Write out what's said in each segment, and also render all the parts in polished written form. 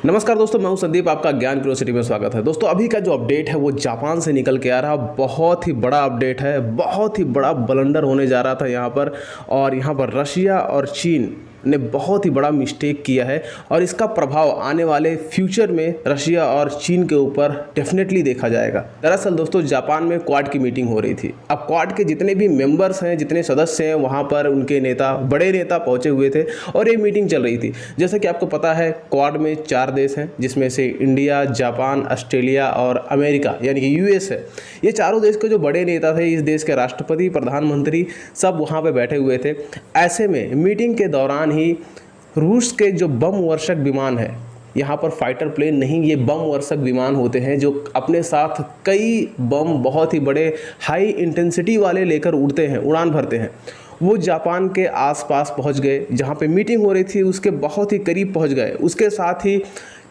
नमस्कार दोस्तों, मैं हूं संदीप। आपका ज्ञान क्यूरियोसिटी में स्वागत है। दोस्तों, अभी का जो अपडेट है वो जापान से निकल के आ रहा, बहुत ही बड़ा अपडेट है। बहुत ही बड़ा ब्लंडर होने जा रहा था यहाँ पर, और यहाँ पर रशिया और चीन ने बहुत ही बड़ा मिस्टेक किया है और इसका प्रभाव आने वाले फ्यूचर में रशिया और चीन के ऊपर डेफिनेटली देखा जाएगा। दरअसल दोस्तों, जापान में क्वाड की मीटिंग हो रही थी। अब क्वाड के जितने भी मेंबर्स हैं, जितने सदस्य हैं, वहाँ पर उनके नेता, बड़े नेता पहुँचे हुए थे और ये मीटिंग चल रही थी। जैसा कि आपको पता है, क्वाड में 4 देश हैं, जिसमें से इंडिया, जापान, ऑस्ट्रेलिया और अमेरिका यानी कि यूएस है। ये चारों देश के जो बड़े नेता थे, इस देश के राष्ट्रपति, प्रधानमंत्री, सब वहाँ पर बैठे हुए थे। ऐसे में मीटिंग के दौरान ही रूस के जो बम वर्षक विमान है, यहाँ पर फाइटर प्लेन नहीं, ये बम वर्षक विमान होते हैं जो अपने साथ कई बम, बहुत ही बड़े हाई इंटेंसिटी वाले लेकर उड़ते हैं, उड़ान भरते हैं। वो जापान के आसपास पहुंच गए, जहाँ पे मीटिंग हो रही थी उसके बहुत ही करीब पहुंच गए। उसके साथ ही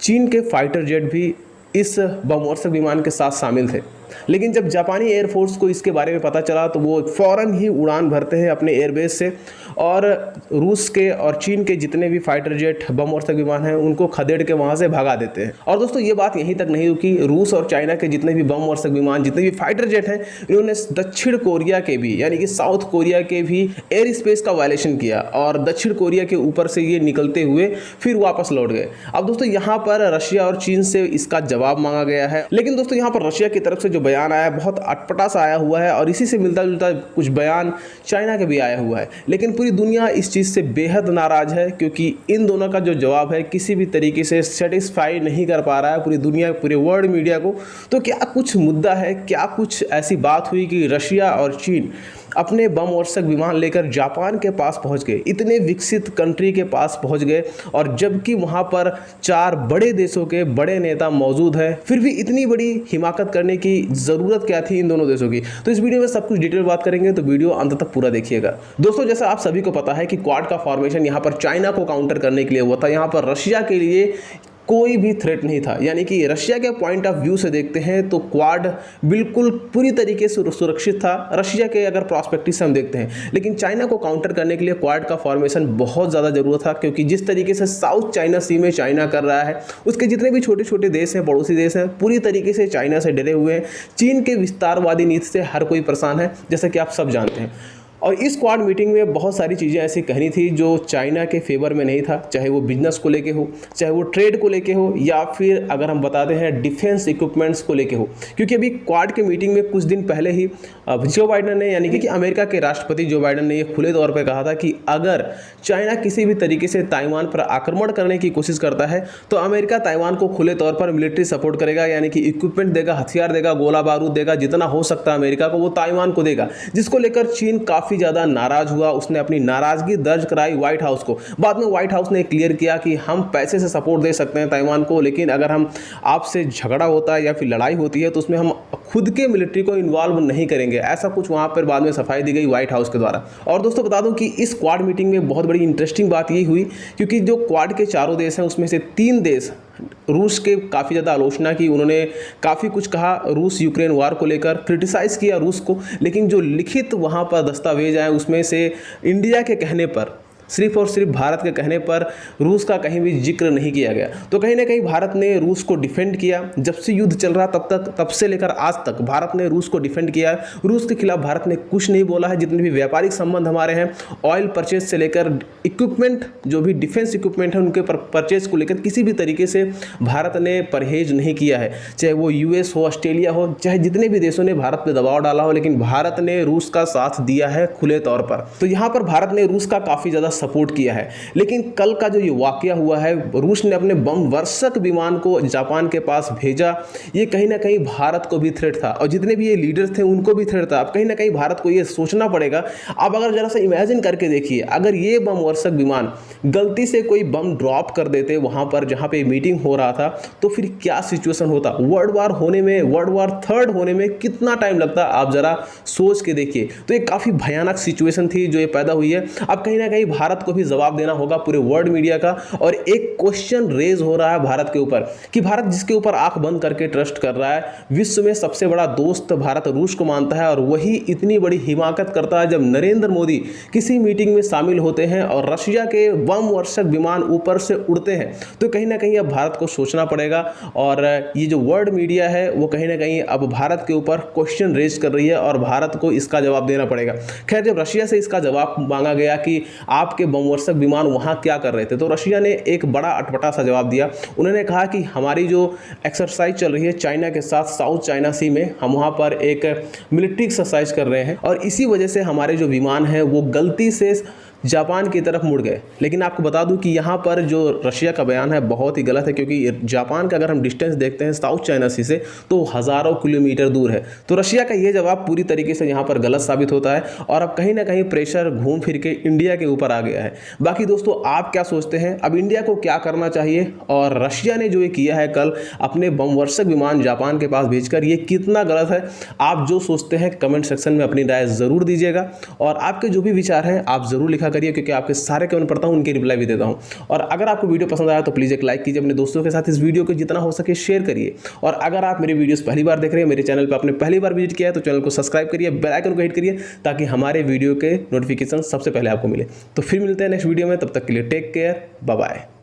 चीन के फाइटर जेट भी इस बम वर्षक विमान के साथ शामिल थे। लेकिन जब जापानी एयरफोर्स को इसके बारे में पता चला तो वो फ़ौरन ही उड़ान भरते हैं अपने एयरबेस से और रूस के और चीन के जितने भी फाइटर जेट, बम वर्षक विमान हैं, उनको खदेड़ के वहाँ से भगा देते हैं। और दोस्तों, ये बात यहीं तक नहीं रुकी। रूस और चाइना के जितने भी बम वर्षक विमान, जितने भी फाइटर जेट हैं, इन्होंने दक्षिण कोरिया के भी यानी कि साउथ कोरिया के भी एयर स्पेस का वायलेशन किया और दक्षिण कोरिया के ऊपर से ये निकलते हुए फिर वापस लौट गए। अब दोस्तों, यहाँ पर रशिया और चीन से इसका जवाब मांगा गया है। लेकिन दोस्तों, यहाँ पर रशिया की तरफ से जो बयान आया, बहुत अटपटा सा आया हुआ है और इसी से मिलता जुलता कुछ बयान चाइना के भी आया हुआ है। लेकिन पूरी दुनिया इस चीज़ से बेहद नाराज़ है, क्योंकि इन दोनों का जो जवाब है किसी भी तरीके से सेटिस्फाई नहीं कर पा रहा है पूरी दुनिया, पूरे वर्ल्ड मीडिया को। तो क्या कुछ मुद्दा है, क्या कुछ ऐसी बात हुई कि रशिया और चीन अपने बम वर्षक विमान लेकर जापान के पास पहुंच गए, इतने विकसित कंट्री के पास पहुंच गए, और जबकि वहां पर 4 बड़े देशों के बड़े नेता मौजूद हैं, फिर भी इतनी बड़ी हिमाकत करने की ज़रूरत क्या थी इन दोनों देशों की? तो इस वीडियो में सब कुछ डिटेल बात करेंगे, तो वीडियो अंत तक पूरा देखिएगा। दोस्तों, जैसा आप सभी को पता है कि क्वाड का फॉर्मेशन यहाँ पर चाइना को काउंटर करने के लिए हुआ था। यहाँ पर रशिया के लिए कोई भी थ्रेट नहीं था, यानी कि रशिया के पॉइंट ऑफ व्यू से देखते हैं तो क्वाड बिल्कुल पूरी तरीके से सुरक्षित था, रशिया के अगर प्रॉस्पेक्टिव से हम देखते हैं। लेकिन चाइना को काउंटर करने के लिए क्वाड का फॉर्मेशन बहुत ज़्यादा ज़रूरत था, क्योंकि जिस तरीके से साउथ चाइना सी में चाइना कर रहा है, उसके जितने भी छोटे छोटे देश हैं, पड़ोसी देश हैं, पूरी तरीके से चाइना से डरे हुए हैं। चीन के विस्तारवादी नीति से हर कोई परेशान है, जैसा कि आप सब जानते हैं। और इस क्वाड मीटिंग में बहुत सारी चीज़ें ऐसी कहनी थी जो चाइना के फेवर में नहीं था, चाहे वो बिजनेस को लेके हो, चाहे वो ट्रेड को लेके हो, या फिर अगर हम बताते हैं डिफेंस इक्विपमेंट्स को लेके हो। क्योंकि अभी क्वाड के मीटिंग में कुछ दिन पहले ही जो बाइडन ने, यानी कि अमेरिका के राष्ट्रपति जो बाइडन ने ये खुले तौर पर कहा था कि अगर चाइना किसी भी तरीके से ताइवान पर आक्रमण करने की कोशिश करता है तो अमेरिका ताइवान को खुले तौर पर मिलिट्री सपोर्ट करेगा, यानी कि इक्विपमेंट देगा, हथियार देगा, गोला बारूद देगा, जितना हो सकता है अमेरिका को वो ताइवान को देगा। जिसको लेकर चीन काफ़ी ज़्यादा नाराज हुआ, उसने अपनी नाराजगी दर्ज कराई व्हाइट हाउस को। बाद में व्हाइट हाउस ने क्लियर किया कि हम पैसे से सपोर्ट दे सकते हैं ताइवान को, लेकिन अगर हम आपसे झगड़ा होता है या फिर लड़ाई होती है तो उसमें हम खुद के मिलिट्री को इन्वॉल्व नहीं करेंगे। ऐसा कुछ वहां पर बाद में सफाई दी गई व्हाइट हाउस के द्वारा। और दोस्तों, बता दूं कि इस क्वाड मीटिंग में बहुत बड़ी इंटरेस्टिंग बात ये हुई, क्योंकि जो क्वाड के 4 देश हैं उसमें से 3 देश रूस के काफ़ी ज़्यादा आलोचना की, उन्होंने काफ़ी कुछ कहा रूस यूक्रेन वार को लेकर, क्रिटिसाइज़ किया रूस को। लेकिन जो लिखित वहाँ पर दस्तावेज आए उसमें से इंडिया के कहने पर, सिर्फ और सिर्फ भारत के कहने पर रूस का कहीं भी जिक्र नहीं किया गया। तो कहीं ना कहीं भारत ने रूस को डिफेंड किया। जब से युद्ध चल रहा तब से लेकर आज तक भारत ने रूस को डिफेंड किया है। रूस के खिलाफ भारत ने कुछ नहीं बोला है। जितने भी व्यापारिक संबंध हमारे हैं, ऑयल परचेज से लेकर इक्विपमेंट, जो भी डिफेंस इक्विपमेंट है उनके परचेज को लेकर किसी भी तरीके से भारत ने परहेज नहीं किया है। चाहे वो यूएस हो, ऑस्ट्रेलिया हो, चाहे जितने भी देशों ने भारत पर दबाव डाला हो, लेकिन भारत ने रूस का साथ दिया है खुले तौर पर। तो यहाँ पर भारत ने रूस का काफ़ी ज़्यादा सपोर्ट किया है। लेकिन कल का जो ये वाकया हुआ है, रूस ने अपने बम वर्षक विमान को जापान के पास भेजा, ये कहीं ना कहीं भारत को भी थ्रेट था और जितने भी ये लीडर्स थे उनको भी थ्रेट था। अब कहीं ना कहीं भारत को ये सोचना पड़ेगा। अब अगर जरा सा इमेजिन करके देखिए, अगर ये बम वर्षक विमान गलती से कोई बम ड्रॉप कर देते वहां पर जहां पे मीटिंग हो रहा था, तो फिर क्या सिचुएशन होता? वर्ल्ड वार होने में, वर्ल्ड वार 3 होने में कितना टाइम लगता, आप जरा सोच के देखिए। तो ये काफी भयानक सिचुएशन थी जो ये पैदा हुई है। अब कहीं ना कहीं भारत भारत को भी जवाब देना होगा पूरे वर्ल्ड मीडिया का। और एक क्वेश्चन रेज हो रहा है भारत के ऊपर कि भारत जिसके ऊपर आंख बंद करके ट्रस्ट कर रहा है, विश्व में सबसे बड़ा दोस्त भारत रूस को मानता है और वही इतनी बड़ी हिमाकत करता है जब नरेंद्र मोदी किसी मीटिंग में शामिल होते हैं और रशिया के बम वर्षक विमान ऊपर से उड़ते हैं। तो कहीं ना कहीं अब भारत को सोचना पड़ेगा और ये जो वर्ल्ड मीडिया है वो कहीं ना कहीं अब भारत के ऊपर क्वेश्चन रेज कर रही है और भारत को इसका जवाब देना पड़ेगा। खैर, जब रशिया से इसका जवाब मांगा गया कि आपके बमवर्षक विमान वहां क्या कर रहे थे, तो रशिया ने एक बड़ा अटपटा सा जवाब दिया। उन्होंने कहा कि हमारी जो एक्सरसाइज चल रही है चाइना के साथ साउथ चाइना सी में, हम वहां पर एक मिलिट्री एक्सरसाइज कर रहे हैं और इसी वजह से हमारे जो विमान हैं वो गलती से जापान की तरफ मुड़ गए। लेकिन आपको बता दूं कि यहाँ पर जो रशिया का बयान है बहुत ही गलत है, क्योंकि जापान का अगर हम डिस्टेंस देखते हैं साउथ चाइना सी से तो हज़ारों किलोमीटर दूर है। तो रशिया का ये जवाब पूरी तरीके से यहाँ पर गलत साबित होता है और अब कहीं ना कहीं प्रेशर घूम फिर के इंडिया के ऊपर आ गया है। बाकी दोस्तों, आप क्या सोचते हैं, अब इंडिया को क्या करना चाहिए और रशिया ने जो ये किया है कल अपने बमवर्षक विमान जापान के पास भेजकर, ये कितना गलत है? आप जो सोचते हैं कमेंट सेक्शन में अपनी राय ज़रूर दीजिएगा और आपके जो भी विचार हैं आप ज़रूर लिखा करिए, क्योंकि आपके सारे कमेंट पढ़ता हूं, उनकी रिप्लाई भी देता हूं। और अगर आपको वीडियो पसंद आया तो प्लीज़ एक लाइक कीजिए, अपने दोस्तों के साथ इस वीडियो को जितना हो सके शेयर करिए। और अगर आप मेरे वीडियोस पहली बार देख रहे हैं, मेरे चैनल पर आपने पहली बार विजिट किया है तो चैनल को सब्सक्राइब करिए, बेल आइकन को हिट करिए ताकि हमारे वीडियो के नोटिफिकेशन सबसे पहले आपको मिले। तो फिर मिलते हैं नेक्स्ट वीडियो में, तब तक के लिए टेक केयर, बाय बाय।